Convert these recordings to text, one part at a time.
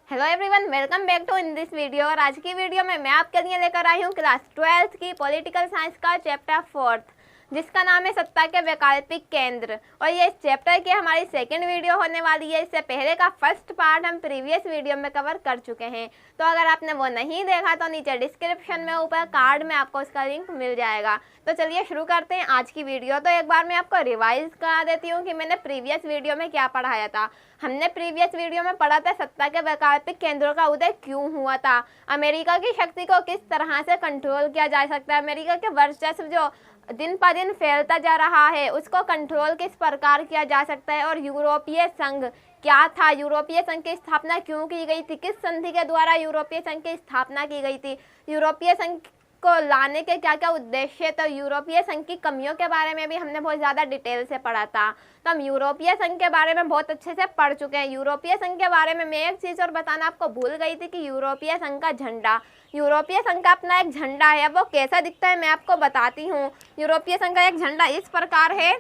Hello everyone, welcome back to in this video. और आज की वीडियो में मैं आपके लिए लेकर आई हूँ क्लास 12th की पॉलिटिकल साइंस का चैप्टर 4 जिसका नाम है सत्ता के वैकल्पिक केंद्र। और ये इस चैप्टर की हमारी सेकंड वीडियो होने वाली है। इससे पहले का फर्स्ट पार्ट हम प्रीवियस वीडियो में कवर कर चुके हैं, तो अगर आपने वो नहीं देखा तो नीचे डिस्क्रिप्शन में ऊपर कार्ड में आपको उसका लिंक मिल जाएगा। तो चलिए शुरू करते हैं आज की वीडियो। तो एक बार मैं आपको रिवाइज करा देती हूँ कि मैंने प्रीवियस वीडियो में क्या पढ़ाया था। हमने प्रीवियस वीडियो में पढ़ा था सत्ता के वैकल्पिक केंद्रों का उदय क्यों हुआ था, अमेरिका की शक्ति को किस तरह से कंट्रोल किया जा सकता है, अमेरिका के वर्चस्व जो दिन पर दिन फैलता जा रहा है उसको कंट्रोल किस प्रकार किया जा सकता है, और यूरोपीय संघ क्या था, यूरोपीय संघ की स्थापना क्यों की गई थी, किस संधि के द्वारा यूरोपीय संघ की स्थापना की गई थी, यूरोपीय संघ को लाने के क्या क्या उद्देश्य, तो यूरोपीय संघ की कमियों के बारे में भी हमने बहुत ज़्यादा डिटेल से पढ़ा था। तो हम यूरोपीय संघ के बारे में बहुत अच्छे से पढ़ चुके हैं। यूरोपीय संघ के बारे में मैं एक चीज़ और बताना आपको भूल गई थी कि यूरोपीय संघ का झंडा, यूरोपीय संघ का अपना एक झंडा है। वो कैसा दिखता है मैं आपको बताती हूँ। यूरोपीय संघ का एक झंडा इस प्रकार है,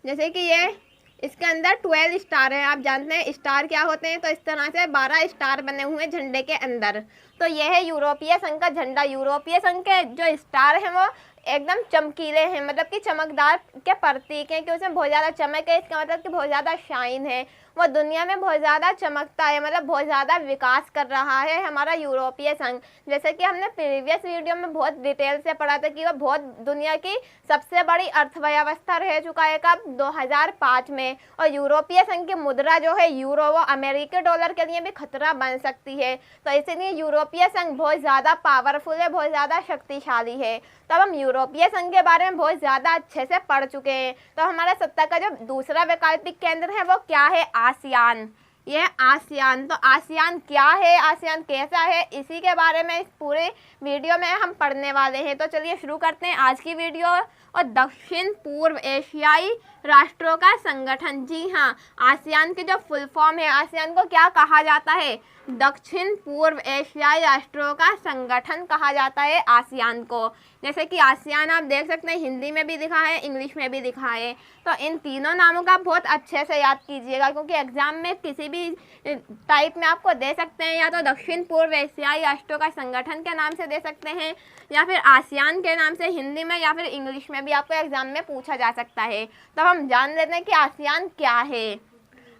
जैसे कि ये इसके अंदर 12 स्टार है। आप जानते हैं स्टार क्या होते हैं, तो इस तरह से 12 स्टार बने हुए झंडे के अंदर। तो यह है यूरोपीय संघ का झंडा। यूरोपीय संघ के जो स्टार हैं वो एकदम चमकीले हैं, मतलब कि चमकदार के प्रतीक हैं कि उसमें बहुत ज़्यादा चमक है। इसका मतलब कि बहुत ज़्यादा शाइन है, वो दुनिया में बहुत ज़्यादा चमकता है, मतलब बहुत ज़्यादा विकास कर रहा है हमारा यूरोपीय संघ। जैसे कि हमने प्रीवियस वीडियो में बहुत डिटेल से पढ़ा था कि वो बहुत दुनिया की सबसे बड़ी अर्थव्यवस्था रह चुका है कब, 2005 में। और यूरोपीय संघ की मुद्रा जो है यूरो, वो अमेरिकी डॉलर के लिए भी खतरा बन सकती है। तो इसलिए यूरोपीय संघ बहुत ज़्यादा पावरफुल है, बहुत ज़्यादा शक्तिशाली है। तो अब हम यूरोपीय संघ के बारे में बहुत ज़्यादा अच्छे से पढ़ चुके हैं। तो हमारा सत्ता का जो दूसरा वैकल्पिक केंद्र है वो क्या है, आसियान। यह आसियान, तो आसियान क्या है, आसियान कैसा है, इसी के बारे में इस पूरे वीडियो में हम पढ़ने वाले हैं। तो चलिए शुरू करते हैं आज की वीडियो। और दक्षिण पूर्व एशियाई राष्ट्रों का संगठन, जी हाँ, आसियान की जो फुल फॉर्म है, आसियान को क्या कहा जाता है, दक्षिण पूर्व एशियाई राष्ट्रों का संगठन कहा जाता है आसियान को। जैसे कि आसियान आप देख सकते हैं हिंदी में भी लिखा है, इंग्लिश में भी लिखा है। तो इन तीनों नामों का बहुत अच्छे से याद कीजिएगा, क्योंकि एग्जाम में किसी भी टाइप में आपको दे सकते हैं, या तो दक्षिण पूर्व एशियाई राष्ट्रों का संगठन के नाम से दे सकते हैं, या फिर आसियान के नाम से हिंदी में, या फिर इंग्लिश में भी आपको एग्जाम में पूछा जा सकता है। तो हम जान लेते हैं कि आसियान क्या है।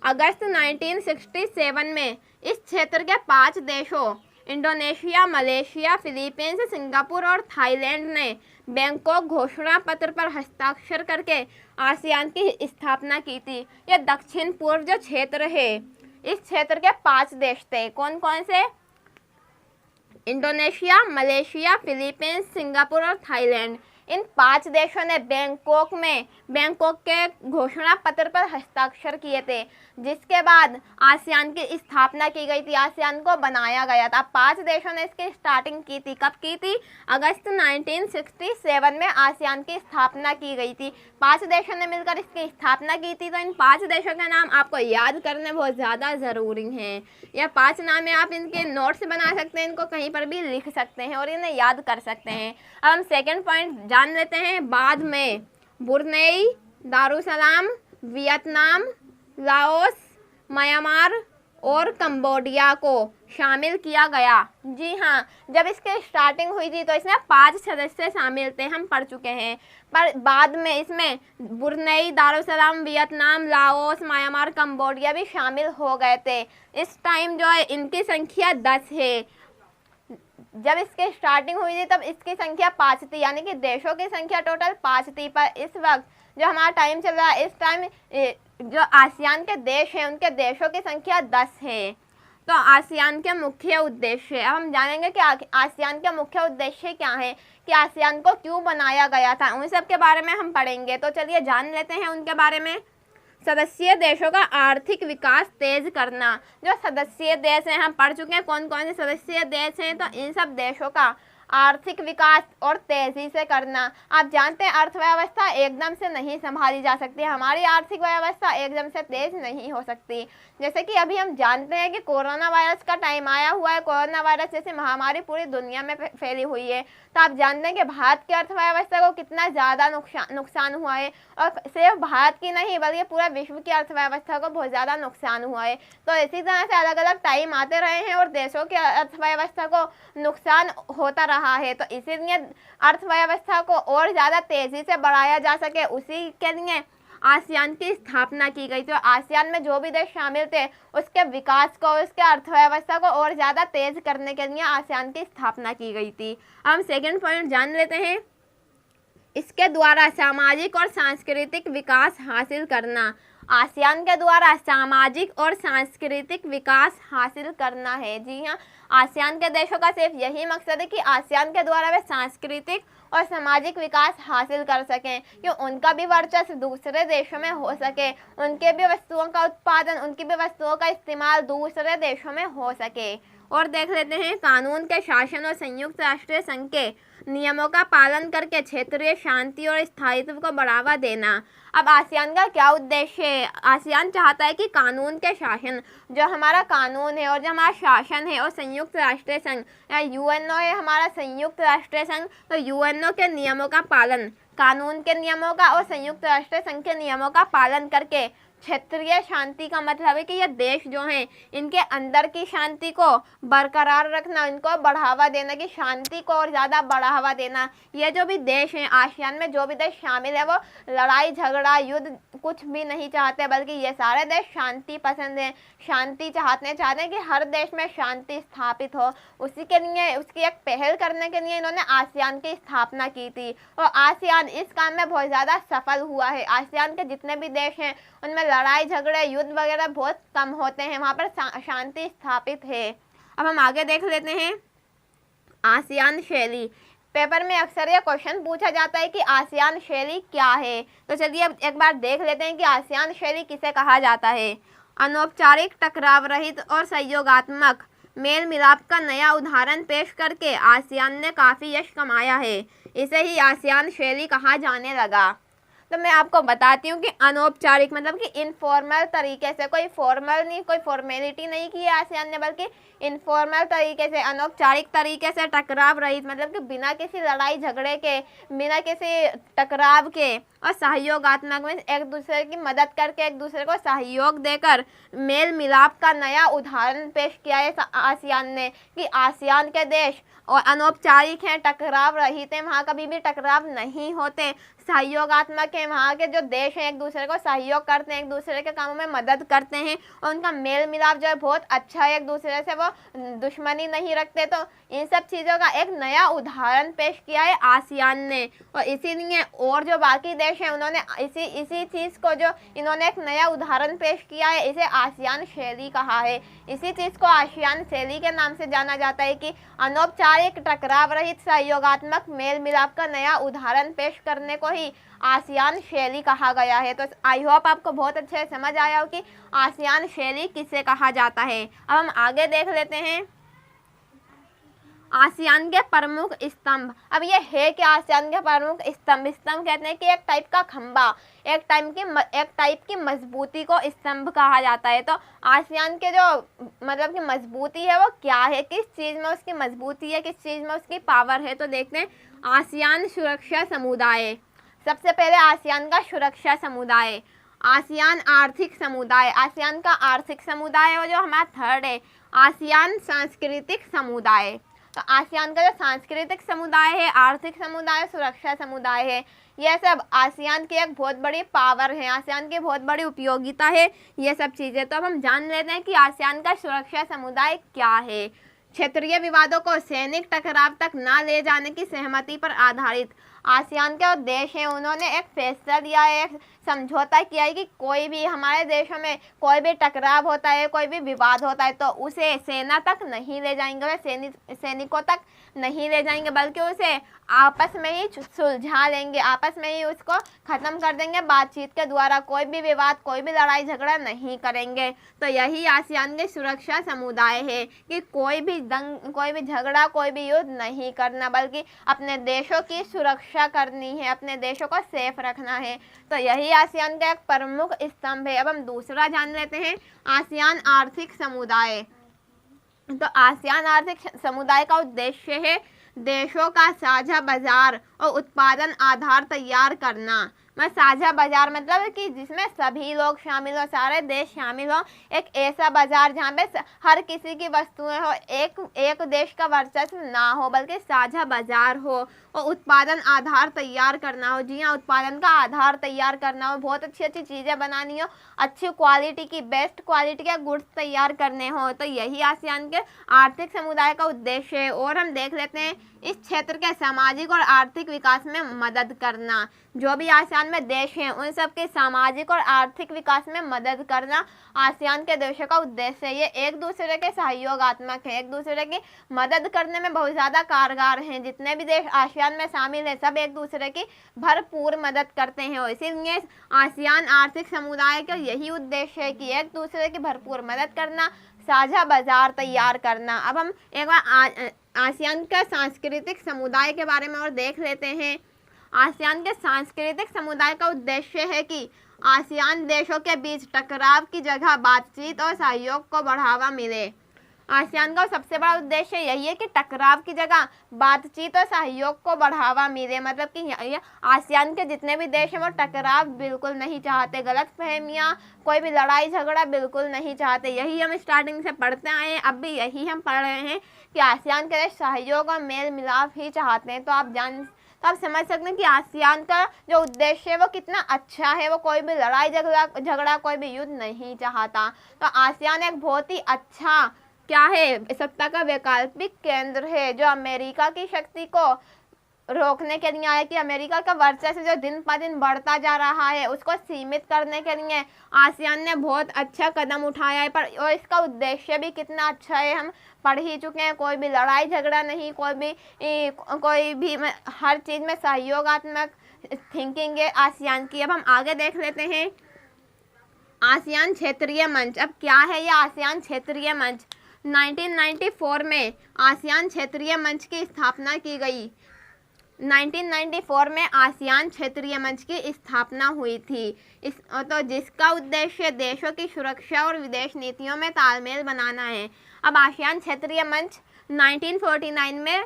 अगस्त 1967 में इस क्षेत्र के 5 देशों इंडोनेशिया, मलेशिया, फिलीपींस, सिंगापुर और थाईलैंड ने बैंकॉक घोषणा पत्र पर हस्ताक्षर करके आसियान की स्थापना की थी। यह दक्षिण पूर्व जो क्षेत्र है, इस क्षेत्र के 5 देश थे। कौन कौन से, इंडोनेशिया, मलेशिया, फिलीपींस, सिंगापुर और थाईलैंड। इन 5 देशों ने बैंकॉक के घोषणा पत्र पर हस्ताक्षर किए थे, जिसके बाद आसियान की स्थापना की गई थी, आसियान को बनाया गया था। 5 देशों ने इसकी स्टार्टिंग की थी। कब की थी, अगस्त 1967 में आसियान की स्थापना की गई थी। 5 देशों ने मिलकर इसकी स्थापना की थी। तो इन 5 देशों के नाम आपको याद करने बहुत ज़्यादा ज़रूरी हैं। यह 5 नाम है, आप इनके नोट्स बना सकते हैं, इनको कहीं पर भी लिख सकते हैं और इन्हें याद कर सकते हैं। अब हम सेकेंड पॉइंट जान लेते हैं। बाद में Brunei, Darussalam, Vietnam, Laos, Myanmar और कंबोडिया को शामिल किया गया। जी हाँ, जब इसकी स्टार्टिंग हुई थी तो इसमें 5 सदस्य शामिल थे, हम पढ़ चुके हैं। पर बाद में इसमें Brunei, Darussalam, Vietnam, Laos, Myanmar, Cambodia भी शामिल हो गए थे। इस टाइम जो है इनकी संख्या 10 है। जब इसकी स्टार्टिंग हुई थी तब इसकी संख्या 5 थी, यानी कि देशों की संख्या टोटल 5 थी। पर इस वक्त जो हमारा टाइम चल रहा है, इस टाइम जो आसियान के देश हैं उनके देशों की संख्या 10 है। तो आसियान के मुख्य उद्देश्य, अब हम जानेंगे कि आसियान के मुख्य उद्देश्य क्या हैं, कि आसियान को क्यों बनाया गया था, उन सब के बारे में हम पढ़ेंगे। तो चलिए जान लेते हैं उनके बारे में। सदस्य देशों का आर्थिक विकास तेज करना। जो सदस्य देश हैं हम पढ़ चुके हैं कौन कौन से सदस्य देश हैं, तो इन सब देशों का आर्थिक विकास और तेजी से करना। आप जानते हैं अर्थव्यवस्था एकदम से नहीं संभाली जा सकती, हमारी आर्थिक व्यवस्था एकदम से तेज नहीं हो सकती। जैसे कि अभी हम जानते हैं कि कोरोना वायरस का टाइम आया हुआ है, कोरोना वायरस जैसी महामारी पूरी दुनिया में फैली हुई है। तो आप जानते हैं कि भारत की अर्थव्यवस्था को कितना ज़्यादा नुकसान हुआ है, और सिर्फ भारत की नहीं बल्कि पूरा विश्व की अर्थव्यवस्था को बहुत ज़्यादा नुकसान हुआ है। तो इसी तरह से अलग अलग टाइम आते रहे हैं और देशों की अर्थव्यवस्था को नुकसान होता रहा है। तो इसीलिए अर्थव्यवस्था को और ज़्यादा तेज़ी से बढ़ाया जा सके, उसी के लिए आसियान की स्थापना की गई। तो आसियान में जो भी देश शामिल थे उसके विकास को, उसके अर्थव्यवस्था को और ज़्यादा तेज करने के लिए आसियान की स्थापना की गई थी। अब हम सेकंड पॉइंट जान लेते हैं। इसके द्वारा सामाजिक और सांस्कृतिक विकास हासिल करना। आसियान के द्वारा सामाजिक और सांस्कृतिक विकास हासिल करना है। जी हाँ, आसियान के देशों का सिर्फ यही मकसद है कि आसियान के द्वारा वे सांस्कृतिक और सामाजिक विकास हासिल कर सकें, कि उनका भी वर्चस्व दूसरे देशों में हो सके, उनके भी वस्तुओं का उत्पादन, उनकी भी वस्तुओं का इस्तेमाल दूसरे देशों में हो सके। और देख लेते हैं कानून के शासन और संयुक्त राष्ट्र संघ के नियमों का पालन करके क्षेत्रीय शांति और स्थायित्व को बढ़ावा देना। अब आसियान का क्या उद्देश्य है? आसियान चाहता है कि कानून के शासन, जो हमारा कानून है और जो हमारा शासन है, और संयुक्त राष्ट्र संघ या यूएनओ है हमारा संयुक्त राष्ट्र संघ, तो यूएनओ के नियमों का पालन, कानून के नियमों का और संयुक्त राष्ट्र संघ के नियमों का पालन करके क्षेत्रीय शांति का मतलब है कि ये देश जो हैं इनके अंदर की शांति को बरकरार रखना, इनको बढ़ावा देना, कि शांति को और ज़्यादा बढ़ावा देना। ये जो भी देश हैं आसियान में, जो भी देश शामिल है, वो लड़ाई झगड़ा युद्ध कुछ भी नहीं चाहते, बल्कि ये सारे देश शांति पसंद हैं, शांति चाहते हैं कि हर देश में शांति स्थापित हो। उसी के लिए, उसकी एक पहल करने के लिए इन्होंने आसियान की स्थापना की थी, और आसियान इस काम में बहुत ज़्यादा सफल हुआ है। आसियान के जितने भी देश हैं उनमें लड़ाई झगड़े युद्ध वगैरह बहुत कम होते हैं, वहाँ पर शांति स्थापित है। अब हम आगे देख लेते हैं आसियान शैली। पेपर में अक्सर यह क्वेश्चन पूछा जाता है कि आसियान शैली क्या है। तो चलिए अब एक बार देख लेते हैं कि आसियान शैली किसे कहा जाता है। अनौपचारिक, टकराव रहित और सहयोगात्मक मेल मिलाप का नया उदाहरण पेश करके आसियान ने काफ़ी यश कमाया है। इसे ही आसियान शैली कहा जाने लगा। तो मैं आपको बताती हूँ कि अनौपचारिक मतलब कि इनफॉर्मल तरीके से, कोई फॉर्मल नहीं, कोई फॉर्मेलिटी नहीं की है आसियान ने, बल्कि इनफॉर्मल तरीके से, अनौपचारिक तरीके से, टकराव रहित मतलब कि बिना किसी लड़ाई झगड़े के, बिना किसी टकराव के, और सहयोगात्मक में एक दूसरे की मदद करके, एक दूसरे को सहयोग देकर मेल मिलाप का नया उदाहरण पेश किया है आसियान ने, कि आसियान के देश और अनौपचारिक हैं, टकराव रहित हैं, वहाँ कभी भी टकराव नहीं होते, सहयोगात्मक है, वहाँ के जो देश हैं एक दूसरे को सहयोग करते हैं, एक दूसरे के कामों में मदद करते हैं, और उनका मेल मिलाप जो है बहुत अच्छा है, एक दूसरे से वो दुश्मनी नहीं रखते। तो इन सब चीज़ों का एक नया उदाहरण पेश किया है आसियान ने, और इसीलिए और जो बाकी देश हैं उन्होंने इसी चीज़ को, जो इन्होंने एक नया उदाहरण पेश किया है, इसे आसियान शैली कहा है। इसी चीज़ को आसियान शैली के नाम से जाना जाता है, कि अनौपचारिक, टकराव रहित, सहयोगात्मक मेल मिलाप का नया उदाहरण पेश करने को ही आसियान शैली कहा गया है। तो आई होप आपको बहुत अच्छे से समझ आया हो कि आसियान शैली किसे कहा जाता है। अब हम आगे देख लेते हैं आसियान के प्रमुख स्तंभ। अब ये है कि आसियान के प्रमुख स्तंभ कहते हैं कि एक टाइप का खंबा, एक टाइप की मजबूती को स्तंभ कहा जाता है। तो आसियान के जो मतलब कि मजबूती है वो क्या है, किस चीज़ में उसकी मजबूती है, किस चीज़ में उसकी पावर है। तो देखते हैं आसियान सुरक्षा समुदाय। सबसे पहले आसियान का सुरक्षा समुदाय, आसियान आर्थिक समुदाय, आसियान का आर्थिक समुदाय, और जो हमारा थर्ड है आसियान सांस्कृतिक समुदाय। तो आसियान का जो सांस्कृतिक समुदाय है, आर्थिक समुदाय, सुरक्षा समुदाय है, यह सब आसियान की एक बहुत बड़ी पावर है, आसियान की बहुत बड़ी उपयोगिता है ये सब चीज़ें। तो अब हम जान लेते हैं कि आसियान का सुरक्षा समुदाय क्या है। क्षेत्रीय विवादों को सैनिक टकराव तक ना ले जाने की सहमति पर आधारित आसियान के जो देश हैं उन्होंने एक फैसला लिया है, एक समझौता किया है कि कोई भी हमारे देशों में कोई भी टकराव होता है, कोई भी विवाद होता है तो उसे सेना तक नहीं ले जाएंगे, वे सैनिकों तक नहीं ले जाएंगे, बल्कि उसे आपस में ही सुलझा लेंगे, आपस में ही उसको ख़त्म कर देंगे बातचीत के द्वारा। कोई भी विवाद, कोई भी लड़ाई झगड़ा नहीं करेंगे। तो यही आसियान के सुरक्षा समुदाय है कि कोई भी झगड़ा, कोई भी युद्ध नहीं करना, बल्कि अपने देशों की सुरक्षा करनी है, अपने देशों को सेफ रखना है। तो यही आसियान का एक प्रमुख स्तंभ है। अब हम दूसरा जान लेते हैं, आसियान आर्थिक समुदाय। तो आसियान आर्थिक समुदाय का उद्देश्य है देशों का साझा बाजार और उत्पादन आधार तैयार करना। साझा बाजार मतलब कि जिसमें सभी लोग शामिल हो, सारे देश शामिल हो, एक ऐसा बाजार जहाँ पे हर किसी की वस्तुएं हो, एक देश का वर्चस्व ना हो, बल्कि साझा बाजार हो, और उत्पादन आधार तैयार करना हो। जी हाँ, उत्पादन का आधार तैयार करना हो, बहुत अच्छी अच्छी चीज़ें बनानी हो, अच्छी क्वालिटी की, बेस्ट क्वालिटी के गुड्स तैयार करने हो। तो यही आसियान के आर्थिक समुदाय का उद्देश्य है। और हम देख लेते हैं इस क्षेत्र के सामाजिक और आर्थिक विकास में मदद करना। जो भी आसियान में देश हैं उन सब के सामाजिक और आर्थिक विकास में मदद करना आसियान के देशों का उद्देश्य है। ये एक दूसरे के सहयोगात्मक है, एक दूसरे की मदद करने में बहुत ज़्यादा कारगर हैं। जितने भी देश आसियान में शामिल हैं सब एक दूसरे की भरपूर मदद करते हैं, और इसीलिए आसियान आर्थिक समुदाय का यही उद्देश्य है कि एक दूसरे की भरपूर मदद करना, साझा बाजार तैयार करना। अब हम एक बार आसियान का सांस्कृतिक समुदाय के बारे में और देख लेते हैं। आसियान के सांस्कृतिक समुदाय का उद्देश्य है कि आसियान देशों के बीच टकराव की जगह बातचीत और सहयोग को बढ़ावा मिले। आसियान का सबसे बड़ा उद्देश्य यही है कि टकराव की जगह बातचीत और सहयोग को बढ़ावा मिले। मतलब कि आसियान के जितने भी देश हैं वो टकराव बिल्कुल नहीं चाहते, गलतफहमियां, कोई भी लड़ाई झगड़ा बिल्कुल नहीं चाहते। यही हम स्टार्टिंग से पढ़ते आए हैं, अब भी यही हम पढ़ रहे हैं कि आसियान के देश सहयोग और मेल मिलाप ही चाहते हैं। तो आप समझ सकते हैं कि आसियान का जो उद्देश्य है वो कितना अच्छा है। वो कोई भी लड़ाई झगड़ा कोई भी युद्ध नहीं चाहता। तो आसियान एक बहुत ही अच्छा क्या है, सत्ता का वैकल्पिक केंद्र है जो अमेरिका की शक्ति को रोकने के लिए आया, कि अमेरिका का वर्चस्व जो दिन पर दिन बढ़ता जा रहा है उसको सीमित करने के लिए आसियान ने बहुत अच्छा कदम उठाया है। पर और इसका उद्देश्य भी कितना अच्छा है हम पढ़ ही चुके हैं। कोई भी लड़ाई झगड़ा नहीं, कोई भी हर चीज़ में सहयोगात्मक थिंकिंग है आसियान की। अब हम आगे देख लेते हैं आसियान क्षेत्रीय मंच। अब क्या है ये आसियान क्षेत्रीय मंच? 1994 में आसियान क्षेत्रीय मंच की स्थापना की गई। 1994 में आसियान क्षेत्रीय मंच की स्थापना हुई थी। तो जिसका उद्देश्य देशों की सुरक्षा और विदेश नीतियों में तालमेल बनाना है। अब आसियान क्षेत्रीय मंच 1949 में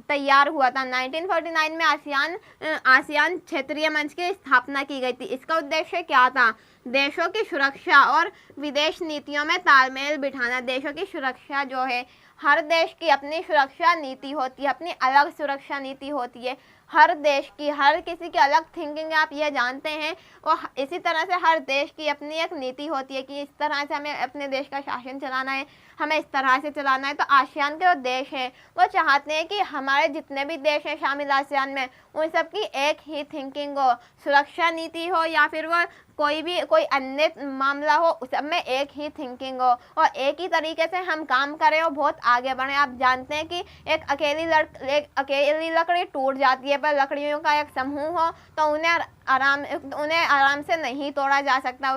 तैयार हुआ था। 1949 में आसियान क्षेत्रीय मंच की स्थापना की गई थी। इसका उद्देश्य क्या था? देशों की सुरक्षा और विदेश नीतियों में तालमेल बिठाना। देशों की सुरक्षा जो है, हर देश की अपनी सुरक्षा नीति होती है, अपनी अलग सुरक्षा नीति होती है। हर देश की, हर किसी की अलग थिंकिंग आप ये जानते हैं। और इसी तरह से हर देश की अपनी एक नीति होती है कि इस तरह से हमें अपने देश का शासन चलाना है, हमें इस तरह से चलाना है। तो आसियान के जो देश हैं वो चाहते हैं कि हमारे जितने भी देश हैं शामिल आसियान में, उन सब की एक ही थिंकिंग हो, सुरक्षा नीति हो या फिर वो कोई अन्य मामला हो, उस सब में एक ही थिंकिंग हो और एक ही तरीके से हम काम करें और बहुत आगे बढ़ें। आप जानते हैं कि एक अकेली लकड़ी टूट जाती है, पर लकड़ियों का एक समूह हो तो उन्हें आराम से नहीं तोड़ा जा सकता।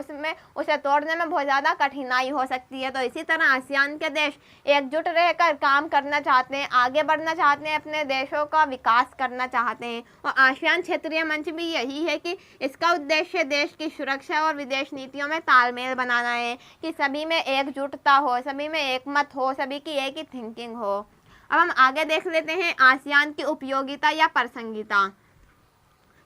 उसे तोड़ने में बहुत ज़्यादा कठिनाई हो सकती है। तो इसी तरह आसियान के देश एकजुट रहकर काम करना चाहते हैं, आगे बढ़ना चाहते हैं, अपने देशों का विकास करना चाहते हैं। और आसियान क्षेत्रीय मंच भी यही है कि इसका उद्देश्य देश की सुरक्षा और विदेश नीतियों में तालमेल बनाना है, कि सभी में एकजुटता हो, सभी में एकमत हो, सभी की एक ही थिंकिंग हो। अब हम आगे देख लेते हैं आसियान की उपयोगिता या प्रासंगिकता।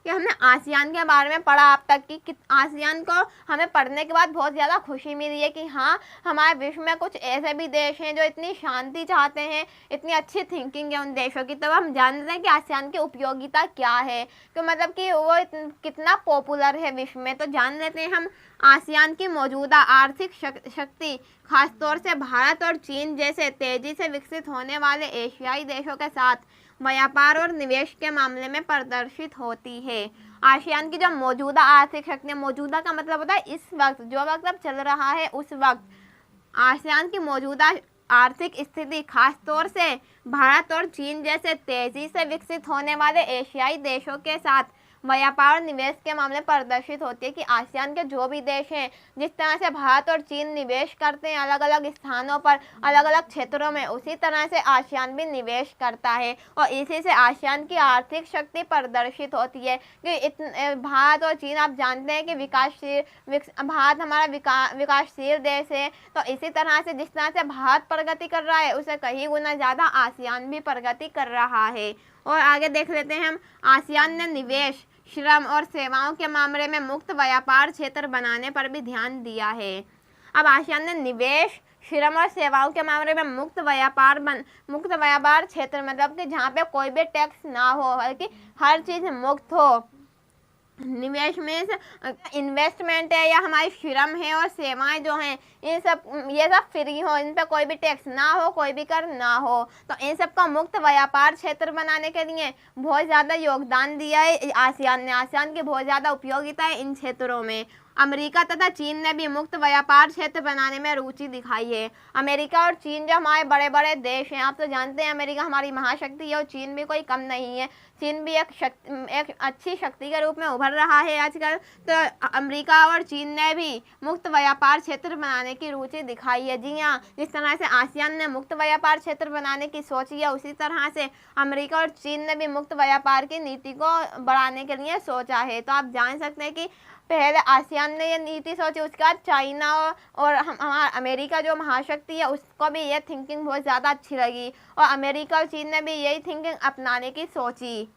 कि हमने आसियान के बारे में पढ़ा अब तक कि आसियान को हमें पढ़ने के बाद बहुत ज़्यादा खुशी मिली है कि हाँ, हमारे विश्व में कुछ ऐसे भी देश हैं जो इतनी शांति चाहते हैं, इतनी अच्छी थिंकिंग है उन देशों की। तब हम जानते हैं कि आसियान की उपयोगिता क्या है, तो मतलब कि वो कितना पॉपुलर है विश्व में। तो जान लेते हैं हम आसियान की मौजूदा आर्थिक शक्ति, खासतौर से भारत और चीन जैसे तेज़ी से विकसित होने वाले एशियाई देशों के साथ व्यापार और निवेश के मामले में प्रदर्शित होती है। आसियान की जो मौजूदा आर्थिक शक्ति, मौजूदा का मतलब होता है इस वक्त, जो वक्त अब चल रहा है उस वक्त, आसियान की मौजूदा आर्थिक स्थिति खास तौर से भारत और चीन जैसे तेजी से विकसित होने वाले एशियाई देशों के साथ व्यापार और निवेश के मामले प्रदर्शित होती है कि आसियान के जो भी देश हैं, जिस तरह से भारत और चीन निवेश करते हैं अलग अलग स्थानों पर, अलग अलग क्षेत्रों में, उसी तरह से आसियान भी निवेश करता है और इसी से आसियान की आर्थिक शक्ति प्रदर्शित होती है कि भारत और चीन आप जानते हैं कि भारत हमारा विकासशील देश है, तो इसी तरह से जिस तरह से भारत प्रगति कर रहा है उसे कई गुना ज़्यादा आसियान भी प्रगति कर रहा है। और आगे देख लेते हैं हम, आसियान ने निवेश, श्रम और सेवाओं के मामले में मुक्त व्यापार क्षेत्र बनाने पर भी ध्यान दिया है। अब आसियान ने निवेश, श्रम और सेवाओं के मामले में मुक्त व्यापार क्षेत्र मतलब कि जहाँ पे कोई भी टैक्स ना हो, बल्कि हर चीज़ मुक्त हो। निवेश में इन्वेस्टमेंट है या हमारी श्रम है और सेवाएं जो हैं ये सब फ्री हो, इन पे कोई भी टैक्स ना हो, कोई भी कर ना हो, तो इन सब का मुक्त व्यापार क्षेत्र बनाने के लिए बहुत ज़्यादा योगदान दिया है आसियान ने। आसियान की बहुत ज़्यादा उपयोगिता है इन क्षेत्रों में। अमेरिका तथा चीन ने भी मुक्त व्यापार क्षेत्र बनाने में रुचि दिखाई है। अमेरिका और चीन जो हमारे बड़े बड़े देश हैं, आप तो जानते हैं अमेरिका हमारी महाशक्ति है और चीन भी कोई कम नहीं है। चीन भी एक अच्छी शक्ति के रूप में उभर रहा है आजकल। तो अमेरिका और चीन ने भी मुक्त व्यापार क्षेत्र बनाने की रुचि दिखाई है। जी हाँ, जिस तरह से आसियान ने मुक्त व्यापार क्षेत्र बनाने की सोची है, उसी तरह से अमेरिका और चीन ने भी मुक्त व्यापार की नीति को बढ़ाने के लिए सोचा है। तो आप जान सकते हैं कि पहले आसियान ने ये नीति सोची, उसके बाद चाइना और हमारा अमेरिका जो महाशक्ति है उसको भी ये थिंकिंग बहुत ज़्यादा अच्छी लगी और अमेरिका और चीन ने भी यही थिंकिंग अपनाने की सोची।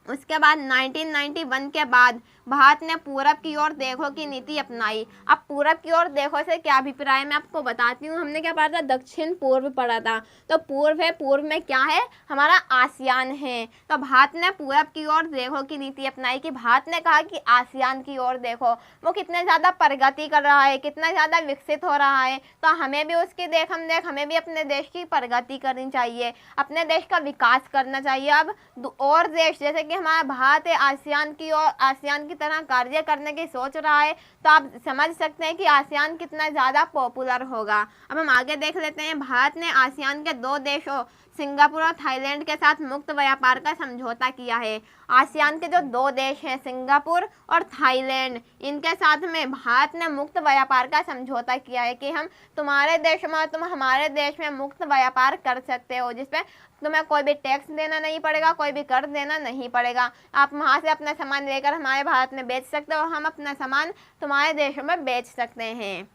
उसके बाद 1991 के बाद भारत ने पूरब की ओर देखो की नीति अपनाई। अब पूरब की ओर देखो से क्या अभिप्राय मैं आपको बताती हूँ। हमने क्या पढ़ा था, दक्षिण पूर्व पढ़ा था। तो पूर्व है, पूर्व में क्या है, हमारा आसियान है। तो भारत ने पूरब की ओर देखो की नीति अपनाई कि भारत ने कहा कि आसियान की ओर देखो, वो कितने ज़्यादा प्रगति कर रहा है, कितना ज़्यादा विकसित हो रहा है, तो हमें भी उसकी देख हमें भी अपने देश की प्रगति करनी चाहिए, अपने देश का विकास करना चाहिए। अब और देश जैसे कि हमारा भारत है आसियान की ओर, आसियान की तरह कार्य करने की सोच रहा है, तो आप समझ सकते हैं कि आसियान कितना ज़्यादा पॉपुलर होगा। अब हम आगे देख लेते हैं। भारत ने आसियान के 2 देशों सिंगापुर और थाईलैंड के साथ मुक्त व्यापार का समझौता किया है। आसियान के जो 2 देश हैं, सिंगापुर और थाईलैंड, इनके साथ में भारत ने मुक्त व्यापार का समझौता किया है कि हम तुम्हारे देश में, तुम हमारे देश में मुक्त व्यापार कर सकते हो, जिसपे तुम्हें कोई भी टैक्स देना नहीं पड़ेगा, कोई भी कर देना नहीं पड़ेगा। आप वहाँ से अपना सामान लेकर हमारे भारत में बेच सकते हो, हम अपना सामान तुम्हारे देशों में बेच सकते हैं।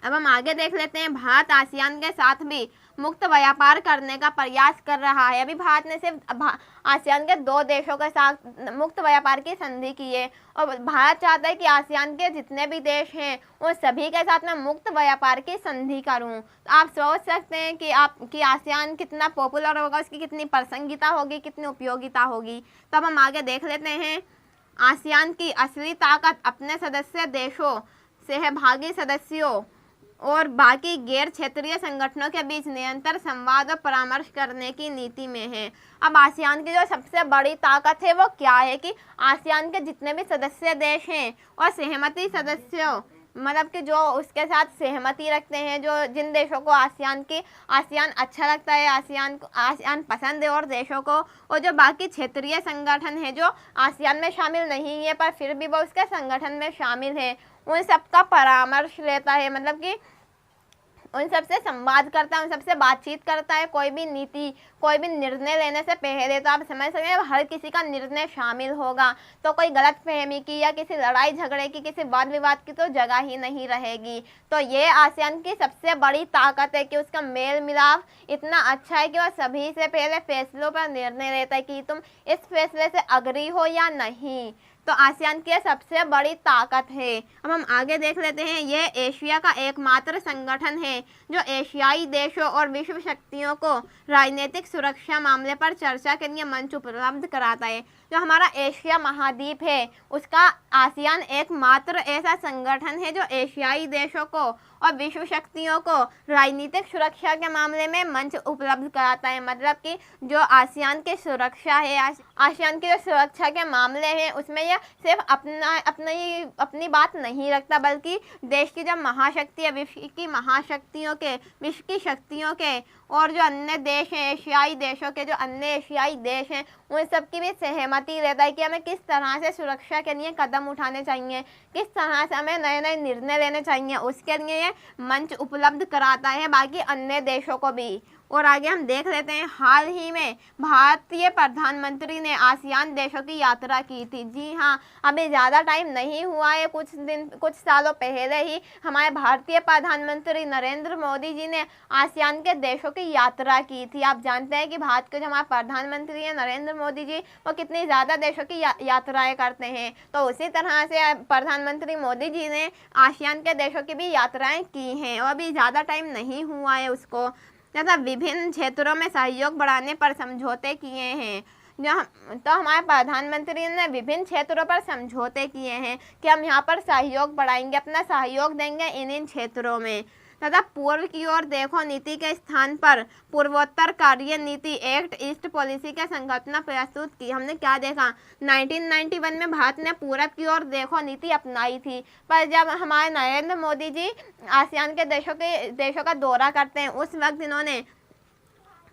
अब हम आगे देख लेते हैं। भारत आसियान के साथ भी मुक्त व्यापार करने का प्रयास कर रहा है। अभी भारत ने सिर्फ आसियान के 2 देशों के साथ मुक्त व्यापार की संधि की है और भारत चाहता है कि आसियान के जितने भी देश हैं उन सभी के साथ में मुक्त व्यापार की संधि करूं। तो आप सोच सकते हैं कि आसियान कितना पॉपुलर होगा, उसकी कितनी प्रासंगिकता होगी, कितनी उपयोगिता होगी। तो अब हम आगे देख लेते हैं। आसियान की असली ताकत अपने सदस्य देशों, सहभागी सदस्यों और बाकी गैर क्षेत्रीय संगठनों के बीच निरंतर संवाद और परामर्श करने की नीति में है। अब आसियान की जो सबसे बड़ी ताकत है वो क्या है कि आसियान के जितने भी सदस्य देश हैं और सहमति सदस्यों, मतलब कि जो उसके साथ सहमति रखते हैं, जो जिन देशों को आसियान अच्छा लगता है, आसियान पसंद है और देशों को, और जो बाकी क्षेत्रीय संगठन है जो आसियान में शामिल नहीं है पर फिर भी वो उसके संगठन में शामिल है, उन सबका परामर्श लेता है, मतलब कि उन सबसे संवाद करता है, उन सबसे बातचीत करता है। कोई भी नीति, कोई भी निर्णय लेने से पहले तो आप समझ सकते हैं हर किसी का निर्णय शामिल होगा, तो कोई गलतफहमी की या किसी लड़ाई झगड़े की, किसी वाद विवाद की तो जगह ही नहीं रहेगी। तो ये आसियान की सबसे बड़ी ताकत है कि उसका मेल मिलाप इतना अच्छा है कि वह सभी से पहले फैसलों पर निर्णय लेता है कि तुम इस फैसले से अग्री हो या नहीं। तो आसियान की सबसे बड़ी ताकत है। अब हम आगे देख लेते हैं। यह एशिया का एकमात्र संगठन है जो एशियाई देशों और विश्व शक्तियों को राजनीतिक सुरक्षा मामले पर चर्चा के लिए मंच उपलब्ध कराता है। जो जो हमारा एशिया महाद्वीप है उसका आसियान एकमात्र ऐसा संगठन है जो एशियाई देशों को और विश्व शक्तियों को राजनीतिक सुरक्षा के मामले में मंच उपलब्ध कराता है। मतलब कि जो आसियान की सुरक्षा है, आसियान की जो सुरक्षा के मामले हैं उसमें यह सिर्फ अपनी बात नहीं रखता, बल्कि देश की जो महाशक्ति है, विश्व की महाशक्तियों के, विश्व की शक्तियों के और जो अन्य देश हैं, एशियाई देशों के जो अन्य एशियाई देश हैं, उन सब की भी सहमति रहता है कि हमें किस तरह से सुरक्षा के लिए कदम उठाने चाहिए, किस तरह से हमें नए नए निर्णय लेने चाहिए। उसके लिए ये मंच उपलब्ध कराता है बाकी अन्य देशों को भी। और आगे हम देख लेते हैं, हाल ही में भारतीय प्रधानमंत्री ने आसियान देशों की यात्रा की थी। जी हाँ, अभी ज़्यादा टाइम नहीं हुआ है, कुछ सालों पहले ही हमारे भारतीय प्रधानमंत्री नरेंद्र मोदी जी ने आसियान के देशों की यात्रा की थी। आप जानते हैं कि भारत के जो हमारे प्रधानमंत्री हैं नरेंद्र मोदी जी, वो कितनी ज़्यादा देशों की यात्राएँ करते हैं। तो उसी तरह से प्रधानमंत्री मोदी जी ने आसियान के देशों की भी यात्राएँ की हैं और अभी ज़्यादा टाइम नहीं हुआ है उसको, तथा विभिन्न क्षेत्रों में सहयोग बढ़ाने पर समझौते किए हैं। तो हमारे प्रधानमंत्री ने विभिन्न क्षेत्रों पर समझौते किए हैं कि हम यहाँ पर सहयोग बढ़ाएंगे, अपना सहयोग देंगे इन क्षेत्रों में। तथा पूर्व की ओर देखो नीति के स्थान पर पूर्वोत्तर कार्य नीति एक्ट ईस्ट पॉलिसी की संकल्पना प्रस्तुत की। हमने क्या देखा, 1991 में भारत ने पूरब की ओर देखो नीति अपनाई थी, पर जब हमारे नरेंद्र मोदी जी आसियान के देशों का दौरा करते हैं उस वक्त इन्होंने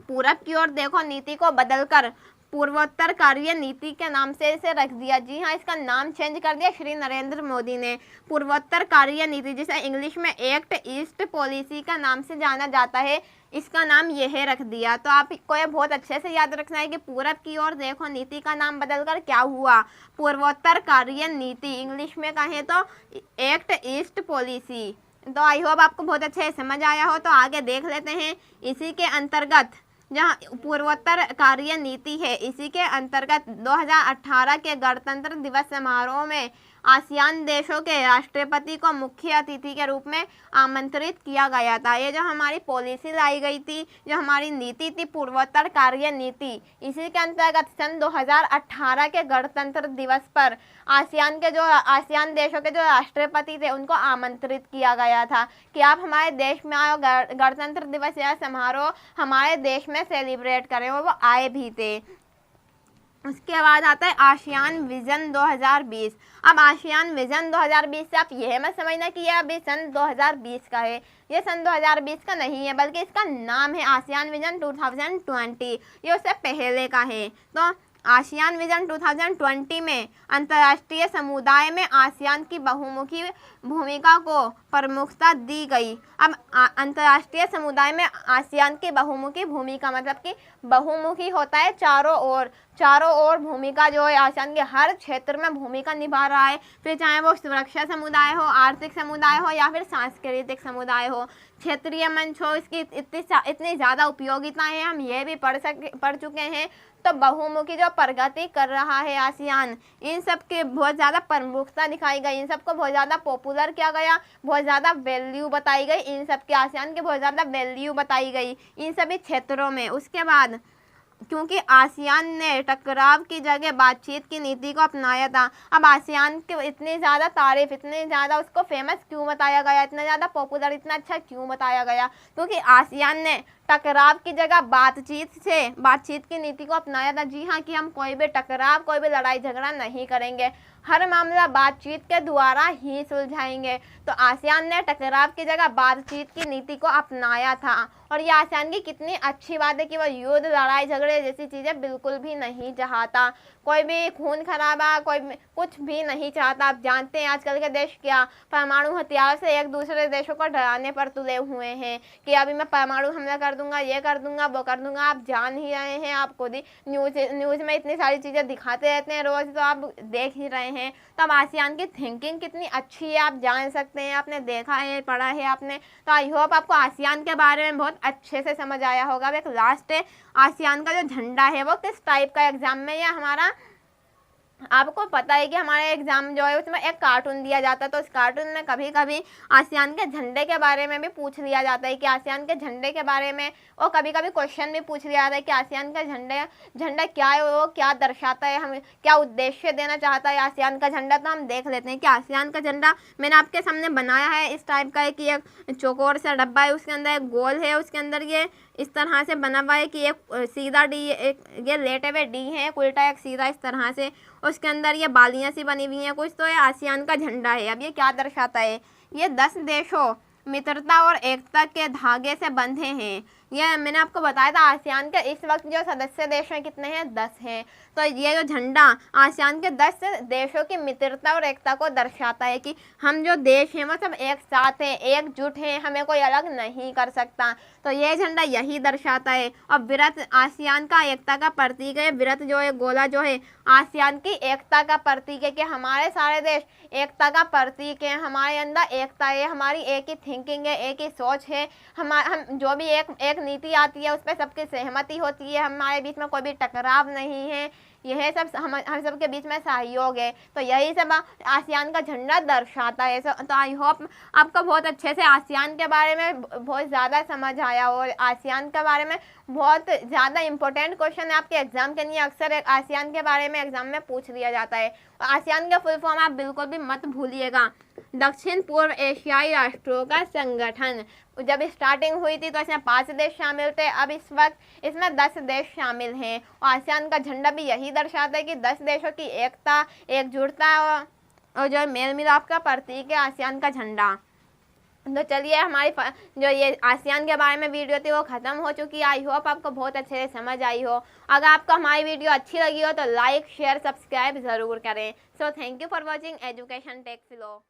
पूरब की ओर देखो नीति को बदलकर पूर्वोत्तर कार्य नीति के नाम से इसे रख दिया। जी हाँ, इसका नाम चेंज कर दिया श्री नरेंद्र मोदी ने। पूर्वोत्तर कार्य नीति, जिसे इंग्लिश में एक्ट ईस्ट पॉलिसी का नाम से जाना जाता है, इसका नाम यह रख दिया। तो आपको ये बहुत अच्छे से याद रखना है कि पूरब की ओर देखो नीति का नाम बदलकर क्या हुआ, पूर्वोत्तर कार्य नीति, इंग्लिश में कहें तो एक्ट ईस्ट पॉलिसी। तो आई होप आपको बहुत अच्छे से समझ आया हो। तो आगे देख लेते हैं, इसी के अंतर्गत जहाँ पूर्वोत्तर कार्य नीति है, इसी के अंतर्गत 2018 के गणतंत्र दिवस समारोह में आसियान देशों के राष्ट्रपति को मुख्य अतिथि के रूप में आमंत्रित किया गया था। ये जो हमारी पॉलिसी लाई गई थी, जो हमारी नीति थी पूर्वोत्तर कार्य नीति, इसी के अंतर्गत सन 2018 के गणतंत्र दिवस पर आसियान देशों के जो राष्ट्रपति थे उनको आमंत्रित किया गया था कि आप हमारे देश में आओ, गणतंत्र दिवस या समारोह हमारे देश में सेलिब्रेट करें, और वो आए भी थे। उसके बाद आता है आसियान विजन 2020। अब आसियान विजन 2020 से आप यह मत समझना कि यह अभी सन 2020 का है, ये सन 2020 का नहीं है, बल्कि इसका नाम है आसियान विजन 2020, ये उससे पहले का है। तो आसियान विजन 2020 में अंतर्राष्ट्रीय समुदाय में आसियान की बहुमुखी भूमिका को प्रमुखता दी गई। अब अंतर्राष्ट्रीय समुदाय में आसियान की बहुमुखी भूमिका, मतलब कि बहुमुखी होता है चारों ओर भूमिका जो है आसियान के हर क्षेत्र में भूमिका निभा रहा है, फिर चाहे वो सुरक्षा समुदाय हो, आर्थिक समुदाय हो या फिर सांस्कृतिक समुदाय हो, क्षेत्रीय मंच हो, इसकी इतनी ज़्यादा उपयोगिताएं हैं, हम ये भी पढ़ चुके हैं। तो बहुमुखी जो प्रगति कर रहा है आसियान, इन सब के बहुत ज़्यादा प्रमुखता दिखाई गई, इन सबको बहुत ज़्यादा पॉपुलर किया गया, बहुत ज़्यादा वैल्यू बताई गई, इन सब के आसियान की बहुत ज़्यादा वैल्यू बताई गई इन सभी क्षेत्रों में। उसके बाद क्योंकि आसियान ने टकराव की जगह बातचीत की नीति को अपनाया था। अब आसियान की इतनी ज़्यादा तारीफ, इतनी ज़्यादा उसको फेमस क्यों बताया गया, इतना ज़्यादा पॉपुलर, इतना अच्छा क्यों बताया गया, क्योंकि आसियान ने टकराव की जगह बातचीत की नीति को अपनाया था। जी हाँ, कि हम कोई भी टकराव, कोई भी लड़ाई झगड़ा नहीं करेंगे, हर मामला बातचीत के द्वारा ही सुलझाएंगे। तो आसियान ने टकराव की जगह बातचीत की नीति को अपनाया था, और ये आसियान की कितनी अच्छी बात है कि वो युद्ध, लड़ाई झगड़े जैसी चीज़ें बिल्कुल भी नहीं चाहता, कोई भी खून खराबा, कोई कुछ भी नहीं चाहता। आप जानते हैं आजकल के देश क्या परमाणु हथियार से एक दूसरे देशों को डराने पर तुले हुए हैं कि अभी मैं परमाणु हमला कर दूंगा, ये कर दूंगा, वो कर दूंगा। आप जान ही रहे हैं, आप खुद ही न्यूज़ में इतनी सारी चीज़ें दिखाते रहते हैं रोज़, तो आप देख ही रहे हैं। तो अब आसियान की थिंकिंग कितनी अच्छी है आप जान सकते हैं, आपने देखा है, पढ़ा है आपने। तो आई होप आपको आसियान के बारे में बहुत अच्छे से समझ आया होगा। अब एक लास्ट है, आसियान का जो झंडा है वो किस टाइप का, एग्जाम में या हमारा आपको पता है कि हमारे एग्जाम जो है उसमें एक कार्टून दिया जाता है, तो इस कार्टून में कभी कभी आसियान के झंडे के बारे में भी पूछ लिया जाता है कि आसियान के झंडे के बारे में, और कभी कभी क्वेश्चन भी पूछ लिया जाता है कि आसियान का झंडा क्या है, वो क्या दर्शाता है, हम क्या उद्देश्य देना चाहता है आसियान का झंडा। तो हम देख लेते हैं कि आसियान का झंडा मैंने आपके सामने बनाया है इस टाइप का है कि एक चौकोर सा डब्बा है, उसके अंदर एक गोल है, उसके अंदर ये इस तरह से बना हुआ है कि एक सीधा डी, एक ये लेटे हुए डी है, एक उल्टा एक सीधा इस तरह से, उसके अंदर ये बालियाँ सी बनी हुई हैं कुछ। तो ये आसियान का झंडा है। अब ये क्या दर्शाता है, ये 10 देशों मित्रता और एकता के धागे से बंधे हैं। ये मैंने आपको बताया था आसियान के इस वक्त जो सदस्य देश हैं कितने हैं, 10 हैं। तो ये जो झंडा आसियान के 10 देशों की मित्रता और एकता को दर्शाता है कि हम जो देश हैं वो सब एक साथ हैं, एकजुट हैं, हमें कोई अलग नहीं कर सकता। तो ये झंडा यही दर्शाता है। और वृत्त आसियान का एकता का प्रतीक है। वृत्त जो है, गोला जो है, आसियान की एकता का प्रतीक है कि हमारे सारे देश एकता का प्रतीक है, हमारे अंदर एकता है, हमारी एक ही थिंकिंग है, एक ही सोच है, हम जो भी एक नीति आती है उस पर सबकी सहमति होती है, हमारे बीच में कोई भी टकराव नहीं है, यह सब हम सब के बीच में सहयोग है। तो यही सब आसियान का झंडा दर्शाता है। तो आई होप आपको बहुत अच्छे से आसियान के बारे में बहुत ज़्यादा समझ आया, और आसियान के बारे में बहुत ज़्यादा इंपॉर्टेंट क्वेश्चन है आपके एग्जाम के लिए। अक्सर आसियान के बारे में एग्जाम में पूछ लिया जाता है। आसियान का फुल फॉर्म आप बिल्कुल भी मत भूलिएगा, दक्षिण पूर्व एशियाई राष्ट्रों का संगठन। जब स्टार्टिंग हुई थी तो इसमें 5 देश शामिल थे, अब इस वक्त इसमें 10 देश शामिल हैं। और आसियान का झंडा भी यही दर्शाता है कि 10 देशों की एकता, एकजुटता और जो मेल मिलाप का प्रतीक है आसियान का झंडा। तो चलिए, हमारी जो ये आसियान के बारे में वीडियो थी वो ख़त्म हो चुकी है। आई होप आपको बहुत अच्छे से समझ आई हो। अगर आपको हमारी वीडियो अच्छी लगी हो तो लाइक, शेयर, सब्सक्राइब ज़रूर करें। So thank you for watching education tech flow.